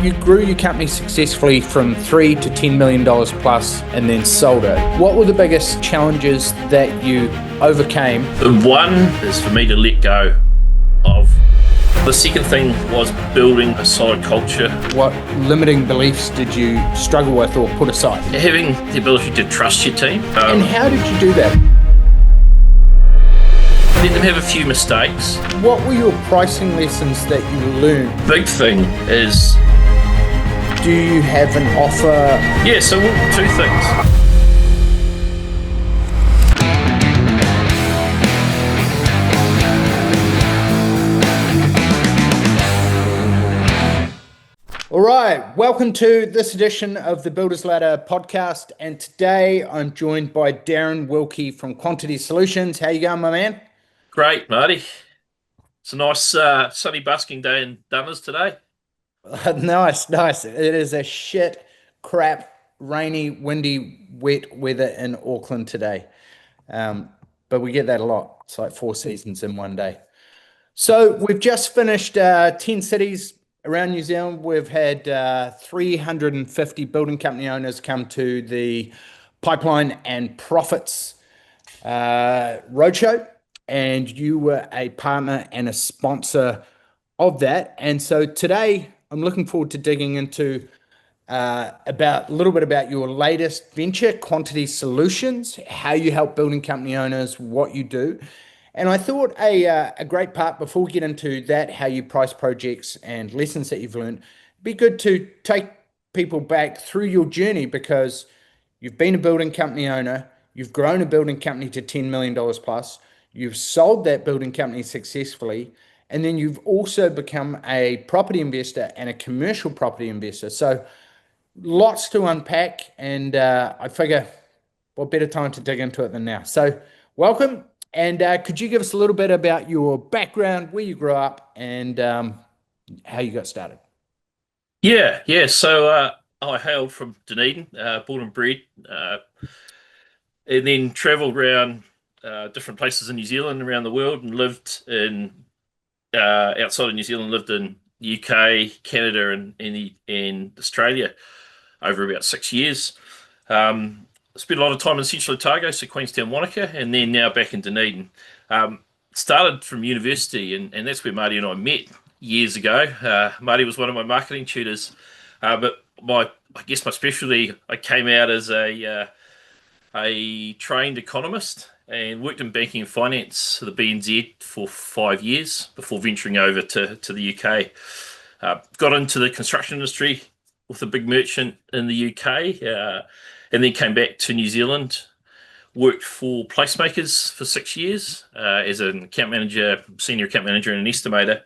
You grew your company successfully from $3 to $10 million plus and then sold it. What were the biggest challenges that you overcame? The one is for me to let go of. The second thing was building a solid culture. What limiting beliefs did you struggle with or put aside? Having the ability to trust your team. And how did you do that? Let them have a few mistakes. What were your pricing lessons that you learned? Big thing is... Do you have an offer? Yeah, so two things. All right, welcome to this edition of the Builders Ladder podcast. And today I'm joined by Darryn Wilkie from Quantity Solutions. How you going, my man? Great, Marty. It's a nice sunny busking day in Dunners today. Nice. It is a shit, crap, rainy, windy, wet weather in Auckland today. But we get that a lot. It's like 4 seasons in one day. So we've just finished 10 cities around New Zealand. We've had 350 building company owners come to the Pipeline and Profits roadshow. And you were a partner and a sponsor of that. And so today I'm looking forward to digging into a little bit about your latest venture, Quantity Solutions, how you help building company owners, what you do. And I thought a great part, before we get into that, how you price projects and lessons that you've learned, it'd be good to take people back through your journey, because you've been a building company owner, you've grown a building company to $10 million plus, you've sold that building company successfully, and then you've also become a property investor and a commercial property investor. So lots to unpack, and I figure what better time to dig into it than now. So welcome, and could you give us a little bit about your background, where you grew up, and how you got started? Yeah. So I hailed from Dunedin, born and bred, and then travelled around different places in New Zealand, around the world, and lived in outside of New Zealand, lived in the UK, Canada, and Australia over about 6 years. Spent a lot of time in Central Otago, so Queenstown, Wanaka, and then now back in Dunedin. Started from university, and that's where Marti and I met years ago. Marti was one of my marketing tutors, but I guess my specialty, I came out as a trained economist and worked in banking and finance for the BNZ for 5 years before venturing over to the UK. Got into the construction industry with a big merchant in the UK, and then came back to New Zealand. Worked for Placemakers for 6 years as an account manager, senior account manager, and an estimator.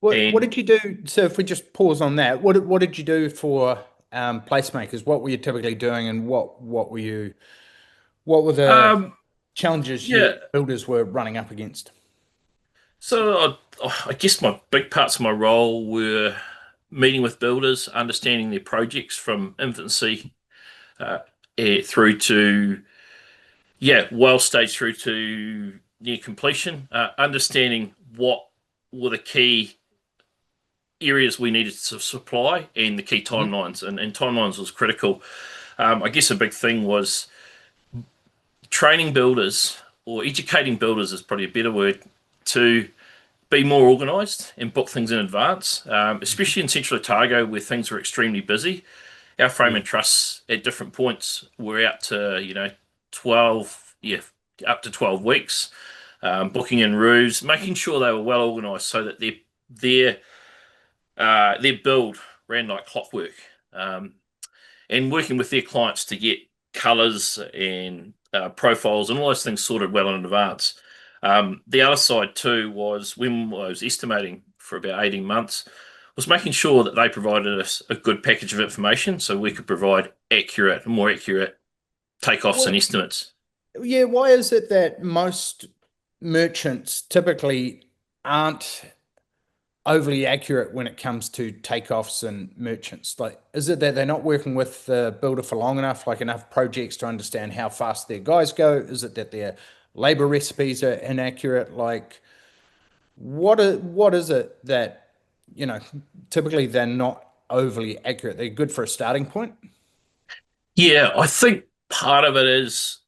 What did you do? So if we just pause on that, what did you do for Placemakers? What were you typically doing, and what were the challenges your builders were running up against? So I guess my big parts of my role were meeting with builders, understanding their projects from infancy through to well stage through to near completion, understanding what were the key areas we needed to supply and the key timelines, and timelines was critical. I guess a big thing was training builders, or educating builders is probably a better word, to be more organised and book things in advance, especially in Central Otago where things were extremely busy. Our frame and truss at different points were out to 12 weeks, booking in roofs, making sure they were well organised so that their build ran like clockwork, and working with their clients to get colours and profiles and all those things sorted well in advance. The other side too was, when I was estimating for about 18 months, was making sure that they provided us a good package of information so we could provide more accurate takeoffs and estimates. Yeah, why is it that most merchants typically aren't overly accurate when it comes to takeoffs and merchants? Like, is it that they're not working with the builder for long enough, like enough projects to understand how fast their guys go? Is it that their labor recipes are inaccurate? Like, what is it that typically they're not overly accurate. They're good for a starting point. Yeah, I think part of it is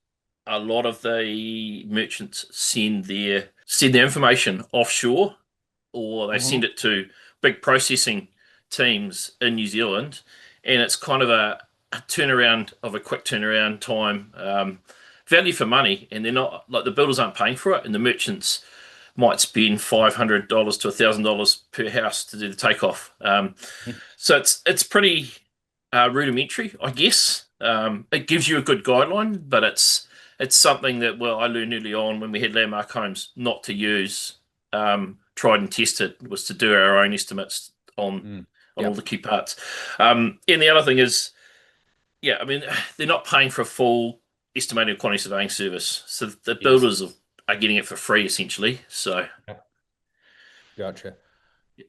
a lot of the merchants send their information offshore, or they send Mhm. it to big processing teams in New Zealand, and it's kind of a quick turnaround time, value for money, and they're not like the builders aren't paying for it, and the merchants might spend $500 to $1,000 per house to do the takeoff. So it's pretty rudimentary, I guess. It gives you a good guideline, but it's something that I learned early on when we had landmark homes not to use. Tried and tested was to do our own estimates on Mm. on all the Yep. key parts. And the other thing is, yeah, I mean they're not paying for a full estimated quantity surveying service, so the Yes. builders are getting it for free essentially. So. Yep. Gotcha.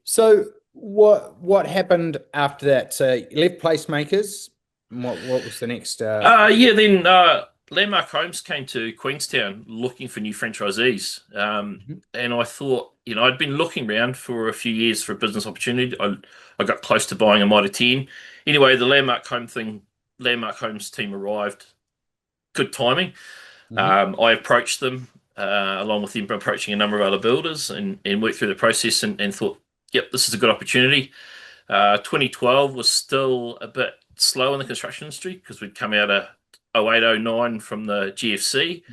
So what happened after that? So you left Placemakers. And what was the next Yeah, then Landmark Homes came to Queenstown looking for new franchisees. Mhm. And I thought, I'd been looking around for a few years for a business opportunity. I got close to buying a Mitre 10. Anyway, the Landmark Homes team arrived. Good timing. Mhm. I approached them, along with them approaching a number of other builders and worked through the process and thought, yep, this is a good opportunity. 2012 was still a bit slow in the construction industry because we'd come out of 08, 09 from the GFC.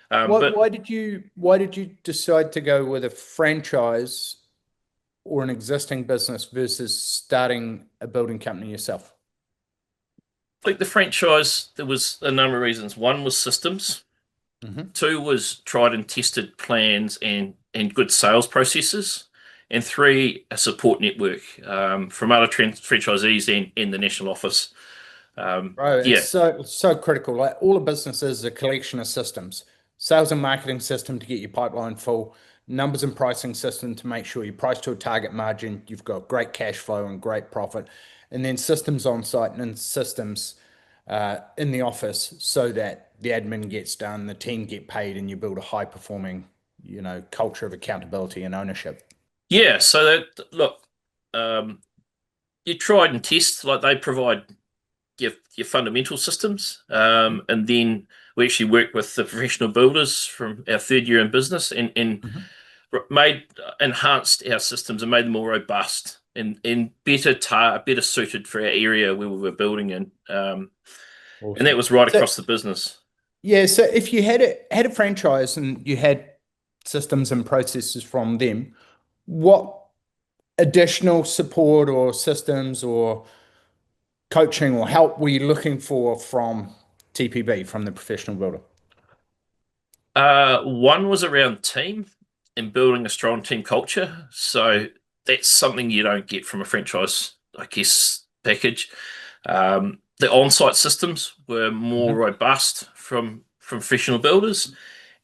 What But why did you decide to go with a franchise or an existing business versus starting a building company yourself? like the franchise, there was a number of reasons. One was systems. Hmm. Two was tried and tested plans and good sales processes. And three, a support network from other franchisees and in the national office. Bro, it's Yeah, so critical. Like all a business is a collection of systems. Sales and marketing system to get your pipeline full, numbers and pricing system to make sure you price to a target margin, you've got great cash flow and great profit, and then systems on site and then systems in the office so that the admin gets done, the team get paid, and you build a high performing, culture of accountability and ownership. yeah. So that look, um, you tried and test like they provide your fundamental systems. And then we actually worked with the professional builders from our third year in business and Mhm. made enhanced our systems and made them more robust and better suited for our area where we were building in. And that Awesome. was right So across the business. yeah, so if you had a franchise and you had systems and processes from them, what additional support or systems or coaching or help were you looking for from TPB, from the professional builder? One was around team and building a strong team culture. So that's something you don't get from a franchise, I guess, package. The on-site systems were more Mhm. robust from professional builders,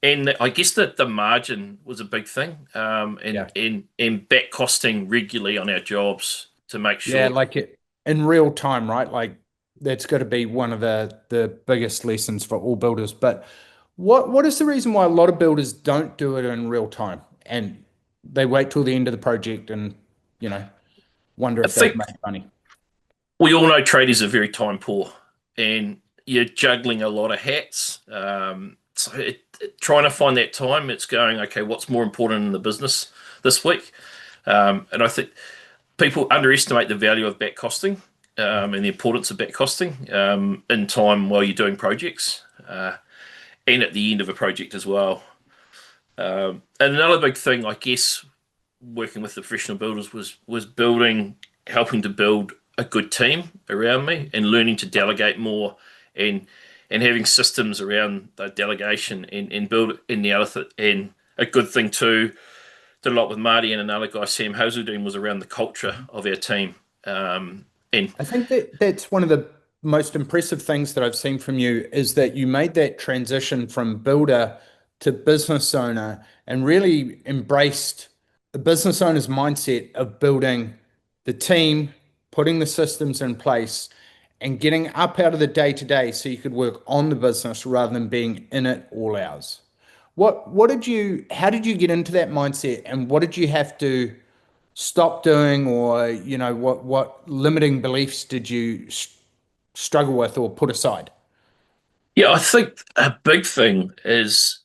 and I guess that the margin was a big thing. And Yeah. and back costing regularly on our jobs to make Yeah, sure. like it in real time, right? Like that's got to be one of the biggest lessons for all builders. But what is the reason why a lot of builders don't do it in real time and they wait till the end of the project and you know wonder I if they've think made money? we all know tradies are very time poor, and you're juggling a lot of hats. Trying to find that time, it's going, okay, what's more important in the business this week? And I think people underestimate the value of back costing and the importance of back costing in time while you're doing projects and at the end of a project as well. And another big thing, I guess, working with the professional builders was helping to build a good team around me and learning to delegate more and having systems around the delegation and build in the other and a good thing too. Did a lot with Marty and another guy, Sam Hazeldean, was around the culture Mhm. of our team. And I think that that's one of the most impressive things that I've seen from you is that you made that transition from builder to business owner and really embraced the business owner's mindset of building the team, putting the systems in place, and getting up out of the day to day so you could work on the business rather than being in it all hours. How did you get into that mindset and what did you have to stop doing, or what limiting beliefs did you struggle with or put aside? Yeah, I think a big thing is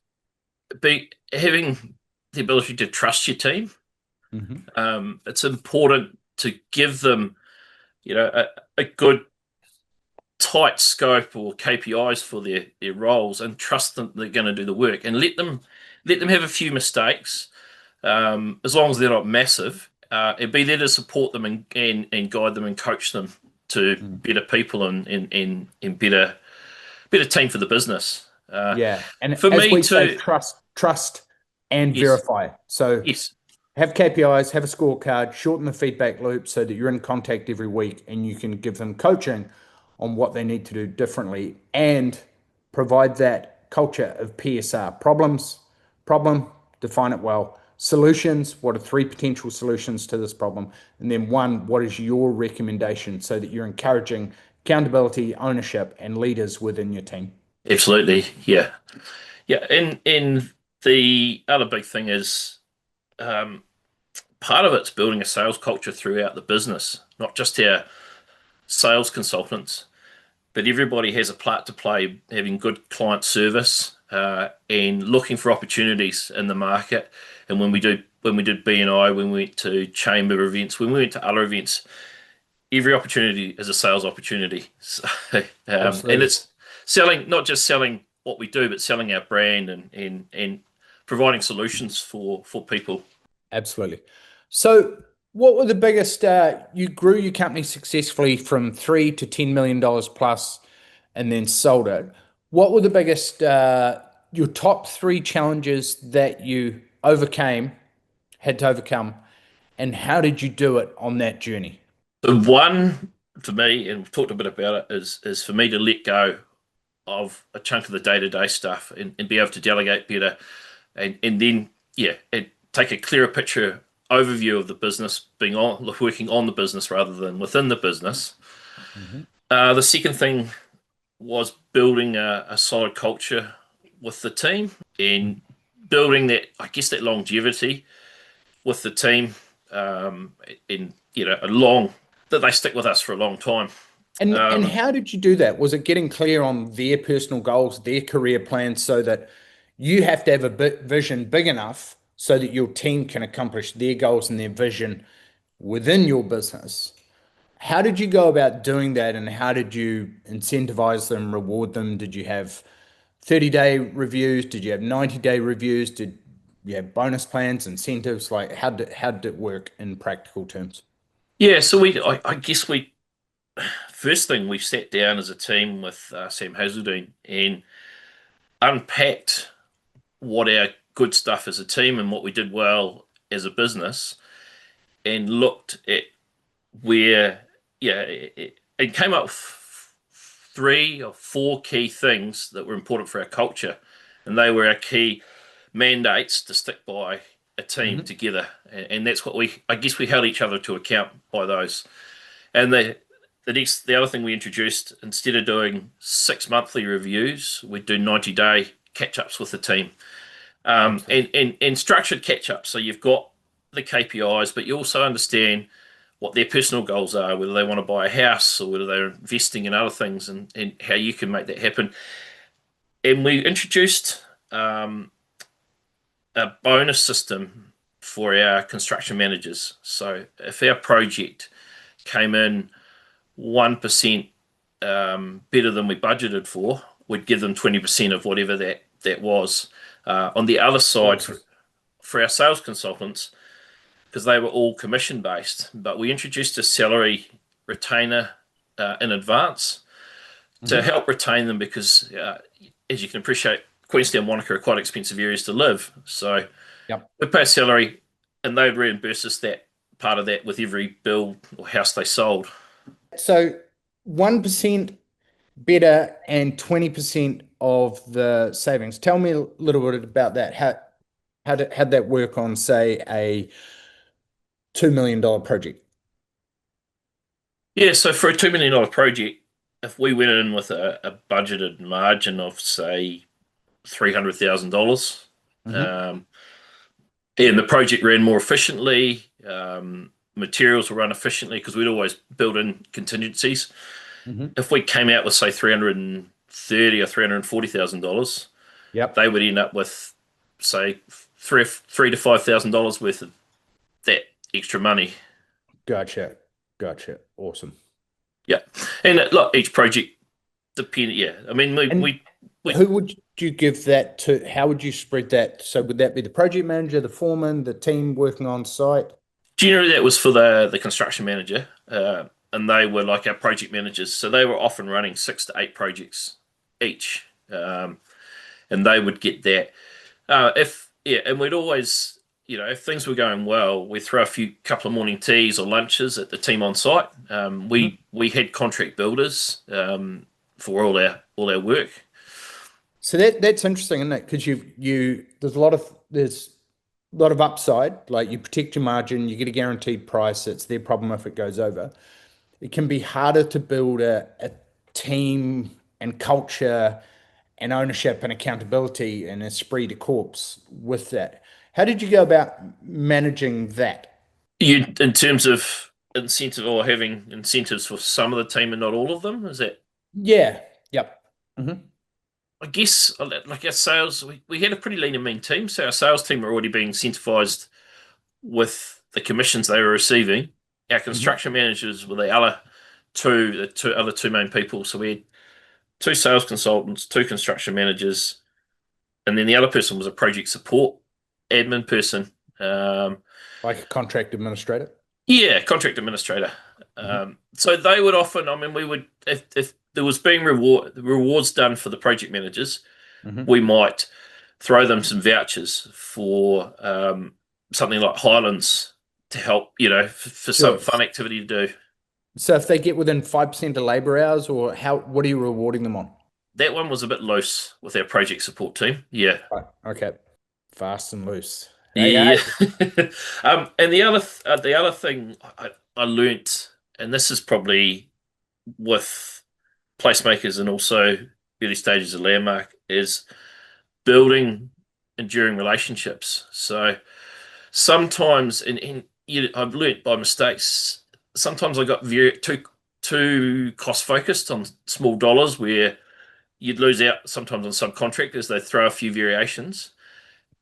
having the ability to trust your team. Hmm. It's important to give them, a good tight scope or KPIs for their roles and trust them they're going to do the work and let them have a few mistakes, as long as they're not massive, and be there to support them and guide them and coach them to better people and better team for the business. Yeah. And For as me we say, too, trust and yes, verify. So yes, have KPIs, have a scorecard, shorten the feedback loop so that you're in contact every week and you can give them coaching on what they need to do differently and provide that culture of PSR. Problem, define it well. Solutions, what are three potential solutions to this problem? And then one, what is your recommendation so that you're encouraging accountability, ownership, and leaders within your team? absolutely, yeah, yeah. And the other big thing is, um, part of it's building a sales culture throughout the business, not just our sales consultants, but everybody has a part to play having good client service, and looking for opportunities in the market. And when we did BNI, when we went to chamber events, when we went to other events, every opportunity is a sales opportunity. So, and Absolutely. it's selling, not just selling what we do, but selling our brand and providing solutions for people. Absolutely. So, what were the biggest? You grew your company successfully from $3 to $10 million plus, and then sold it. What were the biggest? Your top three challenges that you overcame, had to overcome, and how did you do it on that journey? The one for me, and we've talked a bit about it, is for me to let go of a chunk of the day-to-day stuff and be able to delegate better, and then, yeah, and take a clearer picture overview of the business, being on working on the business rather than within the business. Mhm. The second thing was building a solid culture with the team and building that, I guess, that longevity with the team, in a long that they stick with us for a long time. And Um, how did you do that? Was it getting clear on their personal goals, their career plans, so that you have to have a bit vision big enough so that your team can accomplish their goals and their vision within your business? How did you go about doing that, and how did you incentivize them, reward them? Did you have 30-day reviews? Did you have 90-day reviews? Did you have bonus plans, incentives? Like how did it work in practical terms? yeah, so I guess first thing we sat down as a team with Sam Hazeldine and unpacked what our good stuff as a team and what we did well as a business, and looked at where, yeah, it came up with three or four key things that were important for our culture, and they were our key mandates to stick by a team Hmm. together, and that's what I guess we held each other to account by those. And the other thing we introduced, instead of doing 6 monthly reviews, we'd do 90-day catch ups with the team, Excellent. and structured catch ups. So you've got the KPIs, but you also understand what their personal goals are, whether they want to buy a house or whether they're investing in other things, and how you can make that happen. And we introduced, a bonus system for our construction managers. So if our project came in 1%, better than we budgeted for, we'd give them 20% of whatever that was. On the other side, Awesome. for our sales consultants, because they were all commission based, but we introduced a salary retainer, in advance to Hmm. help retain them, because, as you can appreciate, Queenstown, Wanaka are quite expensive areas to live. So Yep. we pay a salary, and they'd reimburse us that part of that with every bill or house they sold. So 1% better and 20% of the savings. Tell me a little bit about that. How'd that work on, say, a $2 million project? Yeah, so for a $2 million project, if we went in with a budgeted margin of, say, $300,000, Hmm. um, and the project ran more efficiently, Materials will run efficiently because we'd always build in contingencies. Hmm. If we came out with say 330 or $340,000, Yep. they would end up with say three to $5,000 worth of that extra money. Gotcha. Gotcha. Awesome. Yeah, and look, each project depend. Yeah, I mean And we who would you give that to? How would you spread that? So would that be the project manager, the foreman, the team working on site? generally that was for the construction manager, and they were like our project managers, so they were often running 6 to 8 projects each, and they would get that. If yeah, and we'd always, if things were going well, we'd throw a few couple of morning teas or lunches at the team on site. Mhm. We had contract builders for all our work. So that's interesting, isn't it? Because there's a lot of upside. Like you protect your margin, you get a guaranteed price. It's their problem if it goes over. It can be harder to build a team and culture and ownership and accountability and esprit de corps with that. How did you go about managing that? You in terms of incentive or having incentives for some of the team and not all of them, is that? Yeah. Yep. Hmm. I guess like our sales, we had a pretty lean and mean team, so our sales team were already being incentivized with the commissions they were receiving. Our Hmm. construction managers were the two other two main people. So we had 2 sales consultants, 2 construction managers, and then the other person was a project support admin person. Um, Like a contract administrator. yeah, contract administrator. Hmm. So they would often, I mean, we would if there was being rewards done for the project managers, Hmm. we might throw them some vouchers for something like Highlands to help, for some Sure. fun activity to do. So if they get within 5% of labor hours, or what are you rewarding them on? That one was a bit loose with our project support team. Yeah. Right. Okay. Fast and loose. Hey, Yeah. hey. And the other thing I learnt, and this is probably with placemakers and also early stages of landmark, is building enduring relationships. So sometimes, I've learnt by mistakes. Sometimes I got very too cost focused on small dollars, where you'd lose out sometimes on subcontractors. They throw a few variations,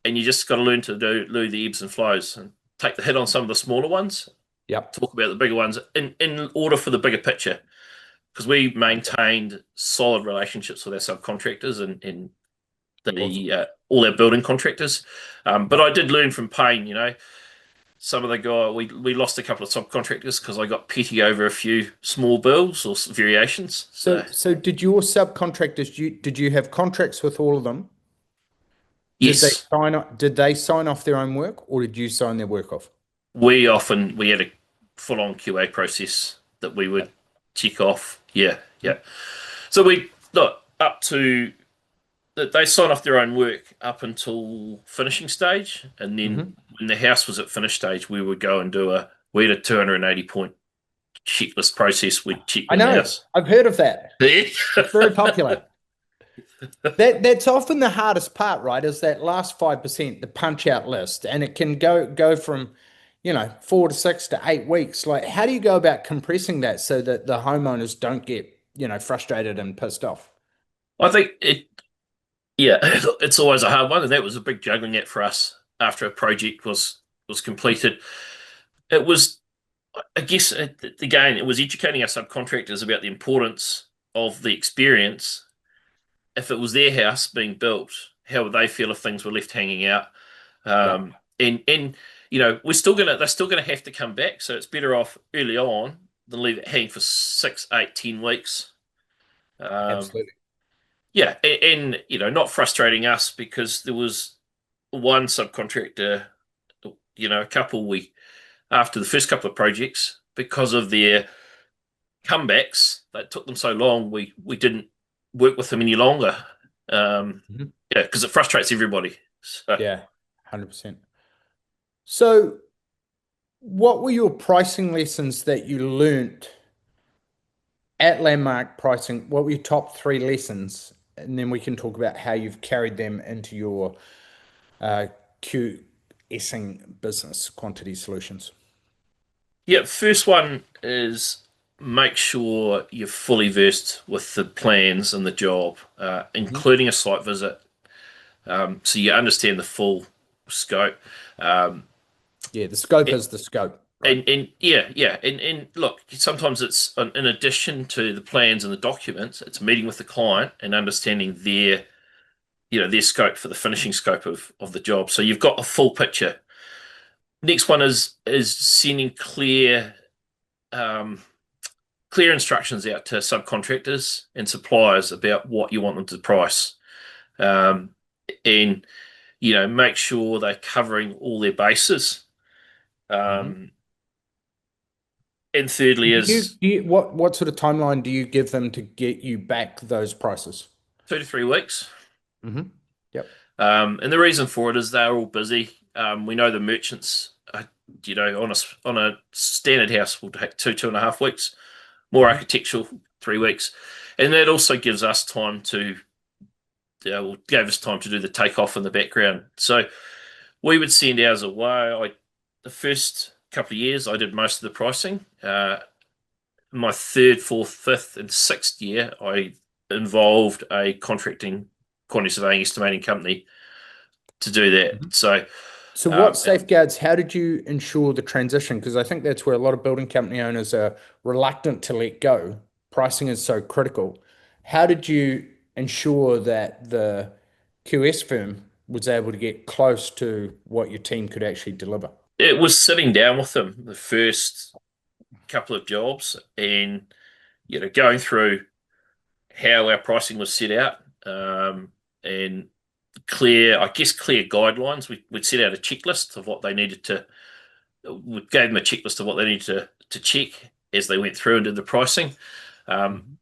and you just got to learn to do the ebbs and flows and take the hit on some of the smaller ones. Yep. Talk about the bigger ones in order for the bigger picture, because we Okay. maintained solid relationships with our subcontractors and Awesome. the all our building contractors. But Yep. I did learn from pain. Some of the guy we lost a couple of subcontractors because I got petty over a few small bills or variations. So So did your subcontractors, did you have contracts with all of them? yes, Did they sign off their own work or did you sign their work off? we had a full on QA process that we would Yep. tick off. Yeah, yeah. So we look up to that they sign off their own work up until finishing stage, and then Hmm. when the house was at finish stage, we would go and we had a 280 point checklist process. We'd check I on the know. house. I've heard of that. Yeah. It's very popular. That's often the hardest part, right? Is that last 5%, the punch out list, and it can go from, 4 to 6 to 8 weeks. Like, how do you go about compressing that so that the homeowners don't get, frustrated and pissed off? I think yeah, it's always a hard one, and that was a big juggling act for us after a project was completed. It was, I guess, again, it was educating our subcontractors about the importance of the experience. If it was their house being built, how would they feel if things were left hanging out? Yep, And they're still gonna have to come back. So it's better off early on than leave it hanging for 6, 8, 10 weeks. Um, absolutely. yeah, and not frustrating us because there was one subcontractor, a couple we after the first couple of projects because of their comebacks that took them so long, we didn't work with them any longer. Um, Mhm. yeah, because it frustrates everybody. So Yeah, 100%. So, what were your pricing lessons that you learnt at Landmark Pricing? What were your top three lessons? And then we can talk about how you've carried them into your uh, QSing business, Quantity Solutions. Yeah, first one is make sure you're fully versed with the plans and the job, Mhm. including a site visit, so you understand the full scope. Um, Yeah, the scope it, is the scope, right? and yeah, yeah, and look, sometimes it's in addition to the plans and the documents, it's meeting with the client and understanding their scope for the finishing scope of the job. So you've got a full picture. Next one is sending um, clear instructions out to subcontractors and suppliers about what you want them to price. Um, and make sure they're covering all their bases. Mhm. Um, and thirdly is What sort of timeline do you give them to get you back those prices? 2 to 3 weeks. Hmm. Yep. And the reason for it is they're all busy. We know the merchants, on a standard house will take 2.5 weeks. More Hmm. architectural, 3 weeks, and that also gives us time to gave us time to do the takeoff in the background. So we would send ours away. The first couple of years, I did most of the pricing. My third, fourth, fifth, and sixth year, I involved a contracting quantity surveying estimating company to do that. So, So what um, safeguards, how did you ensure the transition? Because I think that's where a lot of building company owners are reluctant to let go. Pricing is so critical. How did you ensure that the QS firm was able to get close to what your team could actually deliver? it was sitting down with them the first couple of jobs and going through how our pricing was set out, and clear guidelines. We'd set out a checklist of what they needed to. We gave them a checklist of what they needed to check as they went through and did the pricing. Um, Mhm.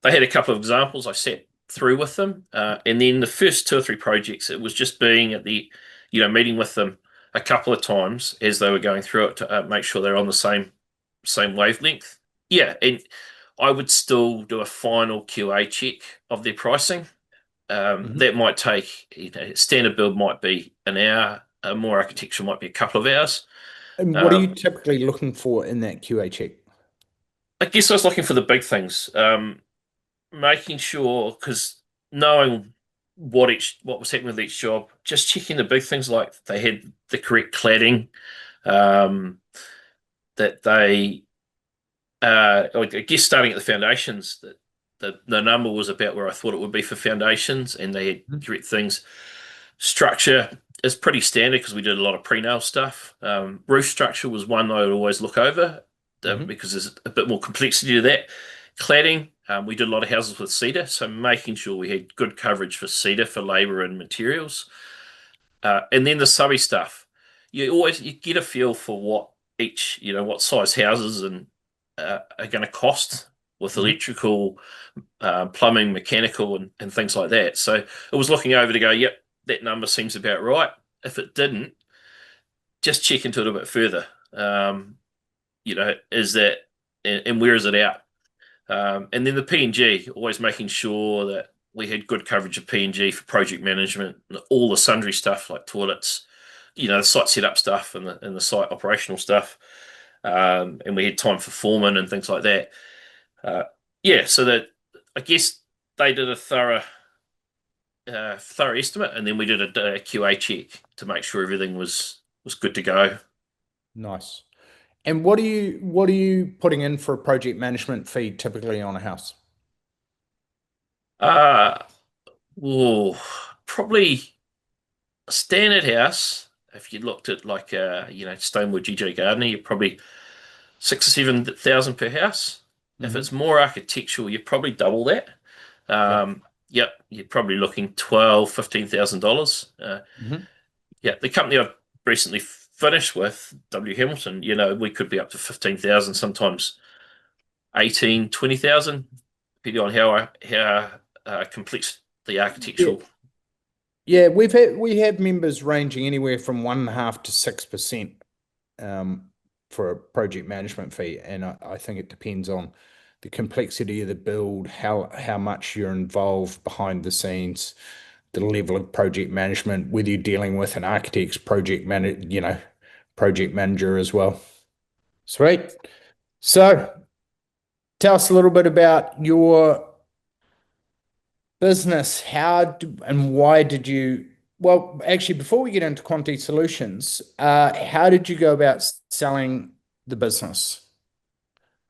they had a couple of examples I sat through with them, and then the first two or three projects, it was just being at meeting with them a couple of times as they were going through it to make sure they're on the same wavelength. Yeah, and I would still do a final QA check of their pricing. Mhm. That might take, standard build might be an hour, more architecture might be a couple of hours. And what are you Um, typically looking for in that QA check? I guess I was looking for the big things, making sure because knowing what was happening with each job, just checking the big things like they had the correct cladding, um, that they, I guess starting at the foundations, that the number was about where I thought it would be for foundations, and they had Mhm. correct things. Structure is pretty standard because we did a lot of pre-nail stuff. Roof structure was one I would always look over, Mhm. because there's a bit more complexity to that. Cladding, we did a lot of houses with cedar, so making sure we had good coverage for cedar for labour and materials. And then the subby stuff, you get a feel for what size houses and are going to cost with Mhm. electrical, plumbing, mechanical, and things like that. So it was looking over to go, yep, that number seems about right. If it didn't, just check into it a bit further. Is that and where is it out? And then the P&G, always making sure that we had good coverage of P&G for project management, all the sundry stuff like toilets, the site setup stuff and the site operational stuff. And we had time for foreman and things like that. Uh, yeah, so that I guess they did a thorough estimate, and then we did a QA check to make sure everything was good to go. Nice. And what are you putting in for a project management fee typically on a house? Uh, oh, probably a standard house. If you looked at like Stonewood GJ Gardner, you're probably 6 or 7 thousand per house. If Hmm. it's more architectural, you probably double that. Yep. Yep, you're probably looking 12, $15,000. Hmm. Yeah, the company I've recently finished with, W Hamilton, we could be up to 15,000, sometimes 18, 20,000, depending on how complex the Yeah. architectural. Yeah, we have members ranging anywhere from 1.5 to 6% um, for a project management fee, and I think it depends on the complexity of the build, how much you're involved behind the scenes, the level of project management, whether you're dealing with an architect's project manager as well. Sweet. So tell us a little bit about your business. And why did you, well, actually, before we get into Quanti Solutions, how did you go about selling the business?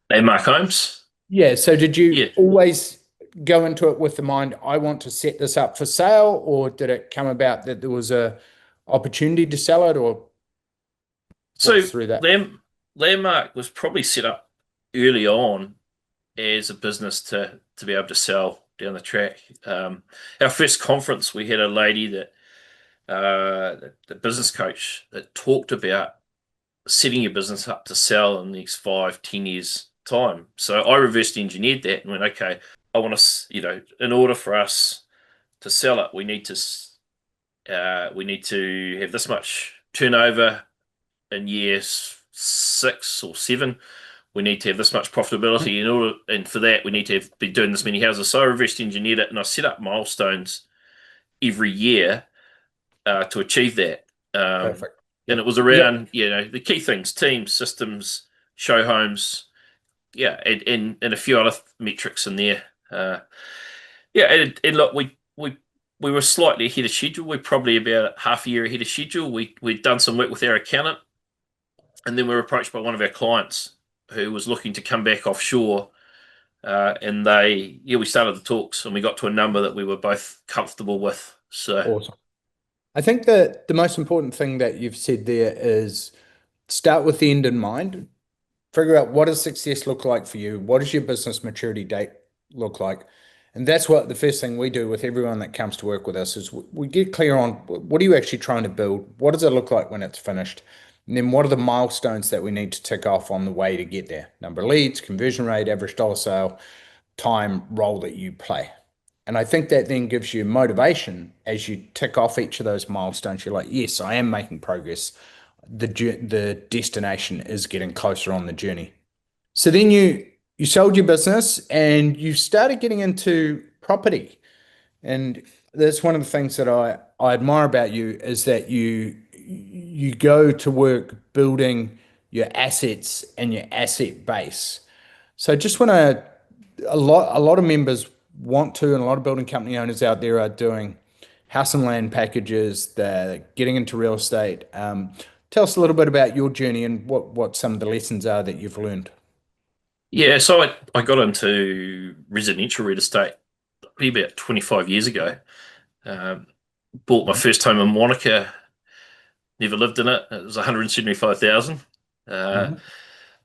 Landmark Homes. Yeah, so did you Yeah. always go into it with the mind, I want to set this up for sale, or did it come about that there was a opportunity to sell it, or walk So us through that? Landmark was probably set up early on as a business to be able to sell down the track. Our first conference, we had a lady that the business coach that talked about setting your business up to sell in the next 5, 10 years time. So I reverse engineered that and went, okay, I want to, in order for us to sell it, we need to have this much turnover in years 6 or 7. We need to have this much profitability in order, and for that, we need to have been doing this many houses. So I reverse engineered it, and I set up milestones every year to achieve that. Perfect. And Yep. it was Is it around, the key things: teams, systems, show homes, yeah, and a few other metrics in there. Yeah, and look, we were slightly ahead of schedule. We're probably about half a year ahead of schedule. We'd done some work with our accountant, and then we were approached by one of our clients who was looking to come back offshore. And we started the talks and we got to a number that we were both comfortable with. So, awesome? I think that the most important thing that you've said there is start with the end in mind. Figure out what does success look like for you? What does your business maturity date look like? And that's what the first thing we do with everyone that comes to work with us is we get clear on what are you actually trying to build? What does it look like when it's finished? And then what are the milestones that we need to tick off on the way to get there? Number of leads, conversion rate, average dollar sale, time, role that you play. And I think that then gives you motivation as you tick off each of those milestones. You're like, yes, I am making progress. The destination is getting closer on the journey. So then you sold your business and you started getting into property. And that's one of the things that I admire about you is that you go to work building your assets and your asset base. So just want to a lot of members want to, and a lot of building company owners out there are doing house and land packages. They're getting into real estate. Tell us a little bit about your journey and what some of the lessons are that you've learned. yeah, so I got into residential real estate probably about 25 years ago. Um, Bought my Mhm. first home in Wanaka, never lived in it. It was 175,000. Uh, Mhm.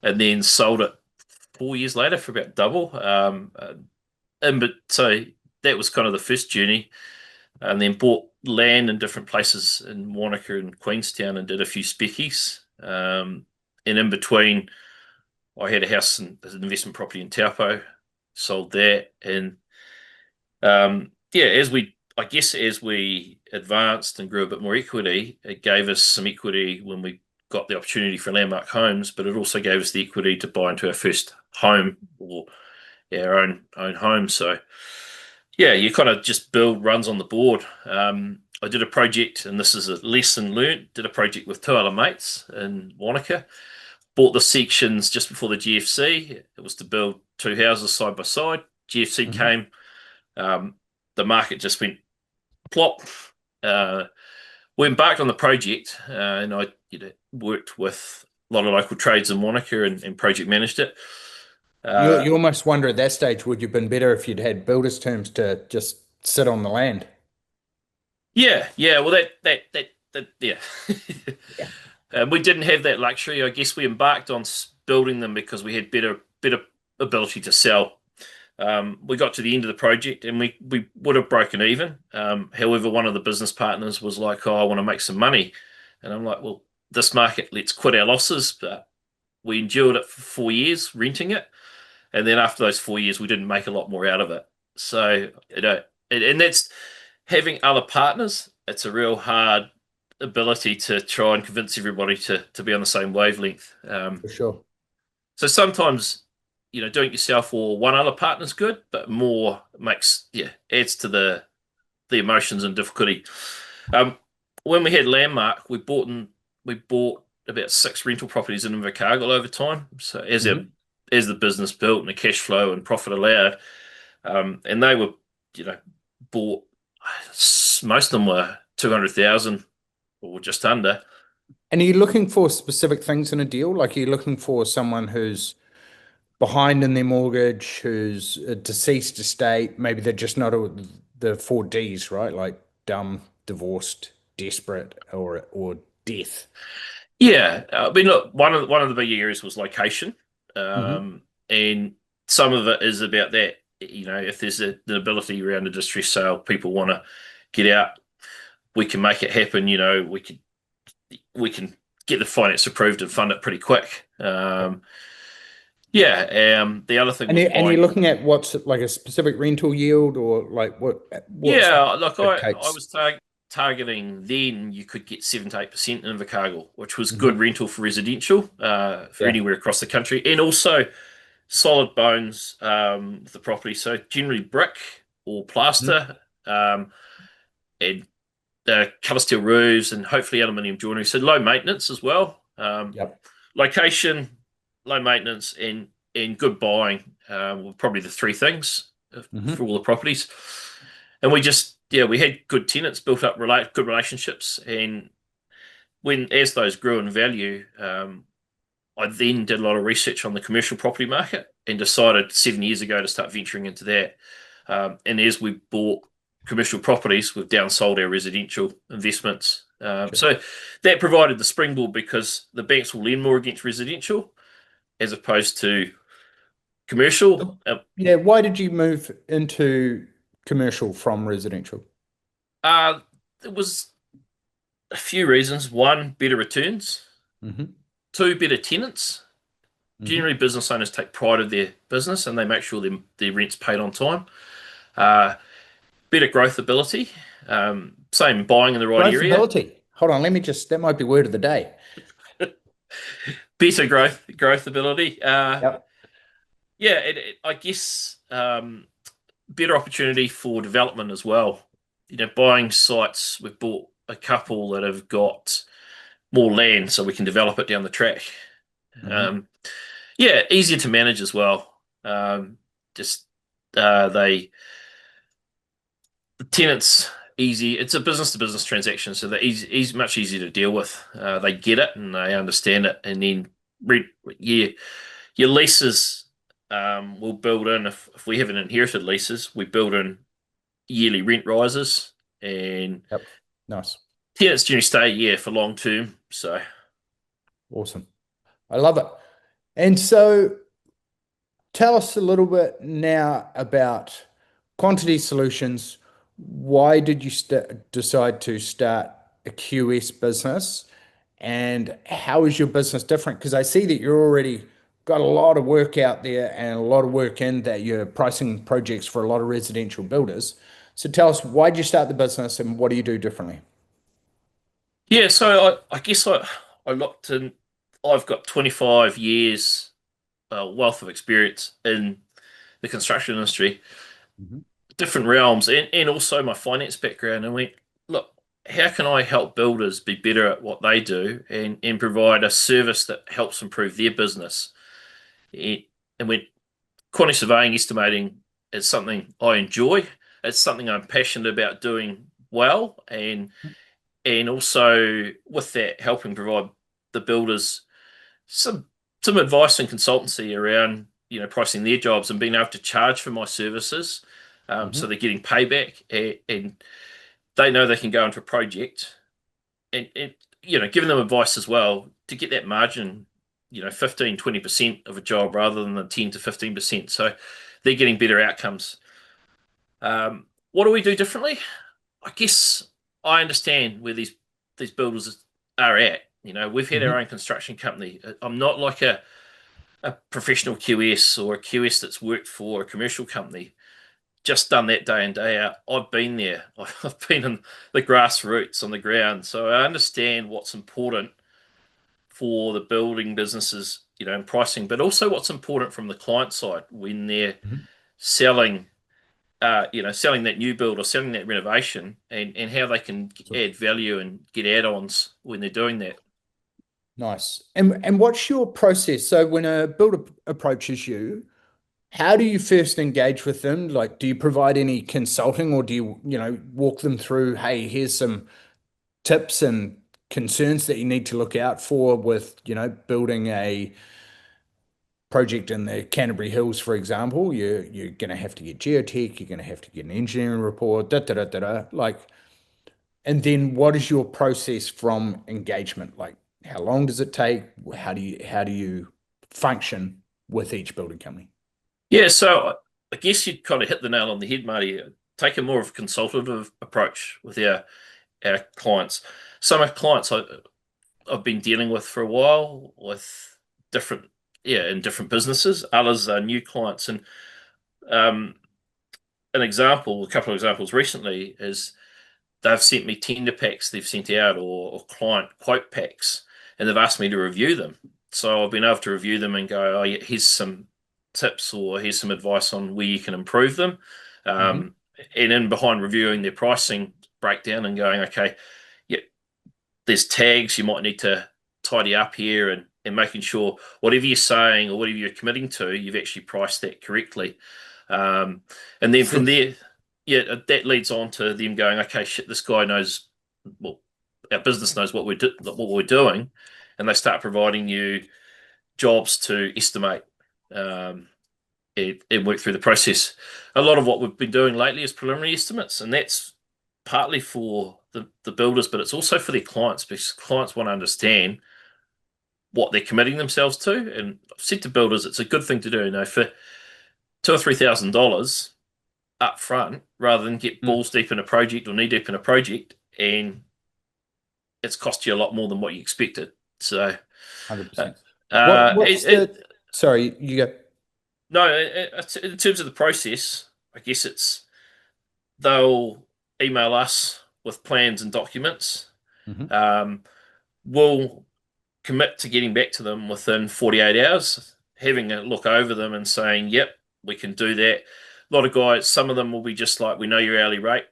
and then sold it 4 years later for about double. And but so that was kind of the first journey. And then bought land in different places in Wanaka and Queenstown and did a few speckies. And in between, I had a house and an investment property in Taupo, sold that, and yeah, I guess, as we advanced and grew a bit more equity, it gave us some equity when we got the opportunity for Landmark Homes, but it also gave us the equity to buy into our first home or our own home. So yeah, you kind of just build runs on the board. I did a project, and this is a lesson learned. Did a project with two other mates in Wanaka. Bought the sections just before the GFC. It was to build two houses side by side. GFC Mhm. came. Um, the market just went plop. Uh, we embarked on the project, and I worked with a lot of local trades in Wanaka and project managed it. Uh, You almost wonder at that stage, would you have been better if you'd had builders terms to just sit on the land? yeah, yeah. Well, that yeah. Yeah. We didn't have that luxury. I guess we embarked on building them because we had better ability to sell. We got to the end of the project and we would have broken even. However, one of the business partners was like, "Oh, I want to make some money," and I'm like, "Well, this market, let's quit our losses." But we endured it for 4 years renting it, and then after those 4 years, we didn't make a lot more out of it. So and that's having other partners. It's a real hard ability to try and convince everybody to be on the same wavelength. For sure. So sometimes, doing it yourself or one other partner's good, but more makes, yeah, adds to the emotions and difficulty. Um, when we had Landmark, we bought about six rental properties in Invercargill over time. So Hmm. as the business built and the cash flow and profit allowed, and they were, you know, bought. Most of them were 200,000 or just under. And are you looking for specific things in a deal? Like, are you looking for someone who's behind in their mortgage, who's a deceased estate? Maybe they're just not the four Ds, right? Like dumb, divorced, desperate, or death. Yeah, I mean, look, one of the big areas was location, Hmm. and some of it is about that. If there's an ability around a distress sale, people want to get out, we can make it happen. We can get the finance approved and fund it pretty quick. Yeah, the other thing And was you're buying. looking at what's like a specific rental yield, or like what's Yeah, look, it I takes. was targeting then you could get 7 to 8% in Invercargill, which was good Hmm. rental for residential for Yeah. anywhere across the country, and also solid bones of the property. So generally brick or Mhm. plaster, and colour steel roofs, and hopefully aluminium joinery. So low maintenance as well. Yep. Location, low maintenance, and good buying were probably the three things for Hmm. all the properties. And we had good tenants, built up good relationships, and when as those grew in value, I then did a lot of research on the commercial property market and decided 7 years ago to start venturing into that. And as we bought commercial properties, we've downsold our residential investments. Sure. So that provided the springboard because the banks will lend more against residential as opposed to commercial. So, yeah, why did you move into commercial from residential? There was a few reasons. One, better returns. Hmm. Two, better tenants. Hmm. Generally, business owners take pride of their business and they make sure their rent's paid on time. Uh, Better growth ability. Same buying in the right area. Growthability. Hold on, that might be word of the day. Better growth ability. Yep. Yeah, I guess better opportunity for development as well. Buying sites. We've bought a couple that have got more land, so we can develop it down the track. Hmm. Um, yeah, easier to manage as well. Just they the tenants easy. It's a business to business transaction, so they're much easier to deal with. They get it and they understand it, and then re yeah, your leases will build in if we haven't inherited leases, we build in yearly rent rises, and Yep. Nice. tenants generally stay for long term. So Awesome. I love it. And so tell us a little bit now about Quantity Solutions. Why did you decide to start a QS business? And how is your business different? Because I see that you're already got a lot of work out there and a lot of work in that you're pricing projects for a lot of residential builders. So tell us, why did you start the business and what do you do differently? yeah, so I guess I looked in. I've got 25 years wealth of experience in the construction industry, Mhm. different realms, and also my finance background. And went, look, how can I help builders be better at what they do and provide a service that helps improve their business? And went, quantity surveying estimating is something I enjoy. It's something I'm passionate about doing well, and also with that helping provide the builders some some advice and consultancy around pricing their jobs and being able to charge for my services, so Mhm. they're getting payback, and they know they can go into a project, and giving them advice as well to get that margin, 15-20% of a job rather than the 10 to 15%, so they're getting better outcomes. What do we do differently? I guess I understand where these builders are at. We've had our Mhm. own construction company. I'm not like a professional QS or a QS that's worked for a commercial company, just done that day in, day out. I've been there. I've been in the grassroots on the ground. So I understand what's important for the building businesses, and pricing, but also what's important from the client side when they're Mhm. selling, selling that new build or selling that renovation, and how they can So add value and get add-ons when they're doing that. Nice. And what's your process? So when a builder approaches you, how do you first engage with them? Like, do you provide any consulting or do you walk them through, hey, here's some tips and concerns that you need to look out for with, building a project in the Canterbury Hills, for example? You're going to have to get geotech, you're going to have to get an engineering report, da da da da da. Like, and then what is your process from engagement? Like, how long does it take? How do you function with each building company? Yeah, so I guess you kind of hit the nail on the head, Marty. Take a more of a consultative approach with our clients. Some of our clients I've been dealing with for a while with different, yeah, in different businesses. Others are new clients. And um, a couple of examples recently is they've sent me tender packs they've sent out or client quote packs, and they've asked me to review them. So I've been able to review them and go, oh, yeah, here's some tips or here's some advice on where you can improve them. Hmm. Um, and in behind reviewing their pricing breakdown and going, okay, yeah, there's tags you might need to tidy up here and making sure whatever you're saying or whatever you're committing to, you've actually priced that correctly. Um, and then from So, there, yeah, that leads on to them going, okay, shit, this guy knows, well, our business knows what we're doing, and they start providing you jobs to estimate um, and work through the process. A lot of what we've been doing lately is preliminary estimates, and that's partly for the builders, but it's also for their clients because clients want to understand what they're committing themselves to. And I've said to builders, it's a good thing to do, for $2,000 or $3,000 up front rather than get mm, balls deep in a project or knee deep in a project and it's cost you a lot more than what you expected. So, uh, 100%. What uh, what's it, the, sorry, you go. no, in terms of the process, I guess it's they'll email us with plans and documents. Hmm. Um, we'll commit to getting back to them within 48 hours, having a look over them and saying, yep, we can do that. A lot of guys, some of them will be just like, we know your hourly rate,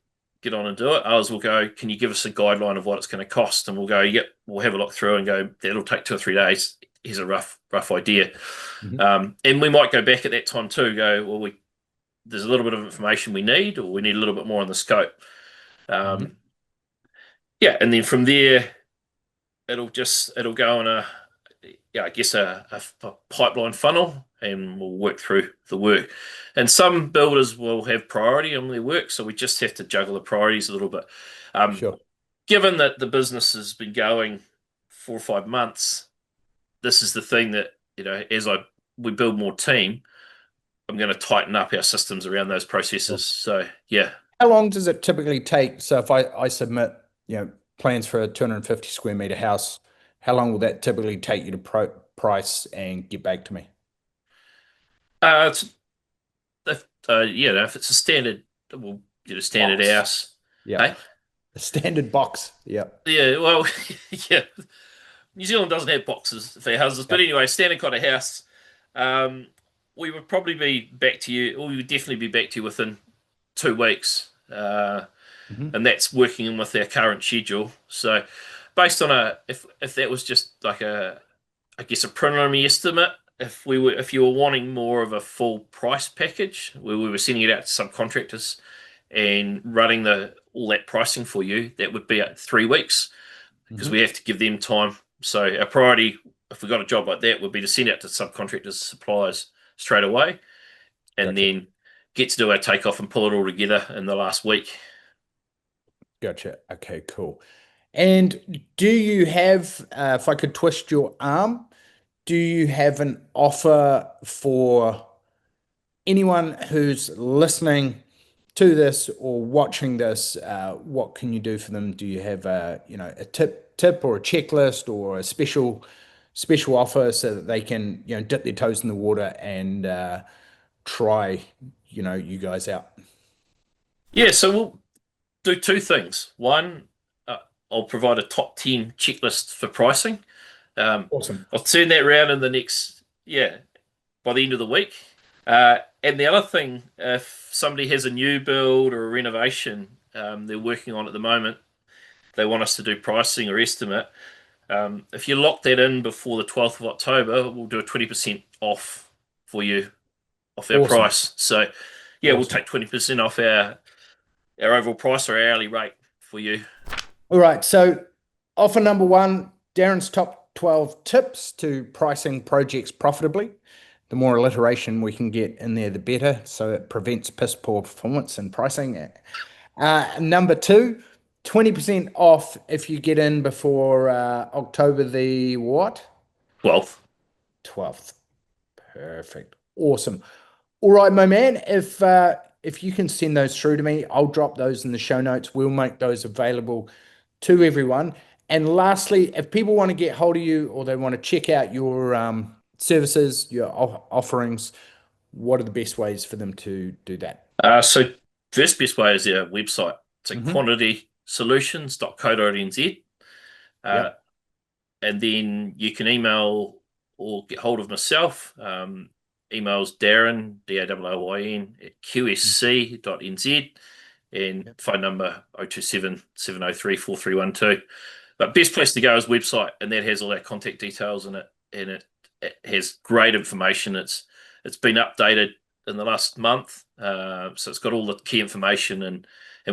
get on and do it. Others will go, can you give us a guideline of what it's going to cost? And we'll go, yep, we'll have a look through and go, that'll take 2 or 3 days. Here's a rough idea. Hmm. And we might go back at that time too, go, well, there's a little bit of information we need, or we need a little bit more on the scope. Hmm. Um, yeah, and then from there, it'll go on I guess a pipeline funnel, and we'll work through the work. And some builders will have priority on their work, so we just have to juggle the priorities a little bit. Um, Sure. Given that the business has been going 4 or 5 months, this is the thing that as I we build more team, I'm going to tighten up our systems around those Sure. processes. So yeah. How long does it typically take? So if I submit, plans for a 250 square meter house, how long will that typically take you to price and get back to me? It's if it's a standard, well, standard Box. house. Yeah. Hey, The standard box. Yeah. yeah, well, yeah. New Zealand doesn't have boxes for houses, but Yep. anyway, standard kind of house. Um, we would probably be back to you, or we would definitely be back to you within 2 weeks, Hmm. and that's working in with our current schedule. So, based on if that was just like I guess a preliminary estimate, if you were wanting more of a full price package, where we were sending it out to subcontractors and running the all that pricing for you, that would be at 3 weeks because Hmm. we have to give them time. So our priority, if we got a job like that, would be to send out to subcontractors, suppliers straight away, and Gotcha. then get to do our takeoff and pull it all together in the last week. Gotcha. Okay, cool. And do you have, if I could twist your arm, do you have an offer for anyone who's listening to this or watching this? What can you do for them? Do you have a tip or a checklist or a special offer so that they can dip their toes in the water and try you guys out? Yeah, so we'll do two things. One, uh, I'll provide a top 10 checklist for pricing. Um, Awesome. I'll turn that around in the next, yeah, by the end of the week. And the other thing, if somebody has a new build or a renovation they're working on at the moment, they want us to do pricing or estimate. If you lock that in before the 12th of October, we'll do a 20% off for you off our Awesome. price. So yeah, we'll Awesome. take 20% off our overall price or our hourly rate for you. All right. So, offer number one, Darren's top 12 tips to pricing projects profitably. The more alliteration we can get in there, the better. So it prevents piss poor performance and pricing. Number two, 20% off if you get in before October the what? 12th. 12th. Perfect. Awesome. All right, my man. If you can send those through to me, I'll drop those in the show notes. We'll make those available to everyone. And lastly, if people want to get hold of you or they want to check out your services, your offerings, what are the best ways for them to do that? So first best way is our website. It's at Hmm. quantitysolutions.co.nz. Uh, Yep. and then you can email or get hold of myself. Emails Darryn, Darryn, at qsc.nz, and Yep. phone number 027 703 4312. But best place to go is website, and that has all our contact details in it, and it has great information. It's been updated in the last month, so it's got all the key information and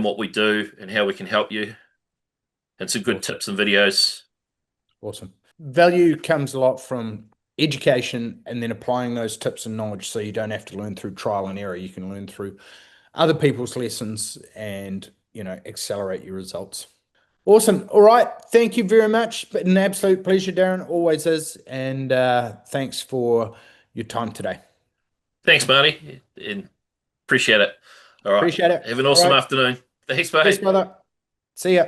what we do and how we can help you, and some good Awesome. tips and videos. Awesome. Value comes a lot from education and then applying those tips and knowledge so you don't have to learn through trial and error. You can learn through other people's lessons and, accelerate your results. Awesome. All right. Thank you very much. But an absolute pleasure, Darryn. Always is. And thanks for your time today. Thanks, Marty, and appreciate it. All right. Appreciate it. Have an All awesome right. afternoon. Thanks, Cheers, mate. brother. See ya.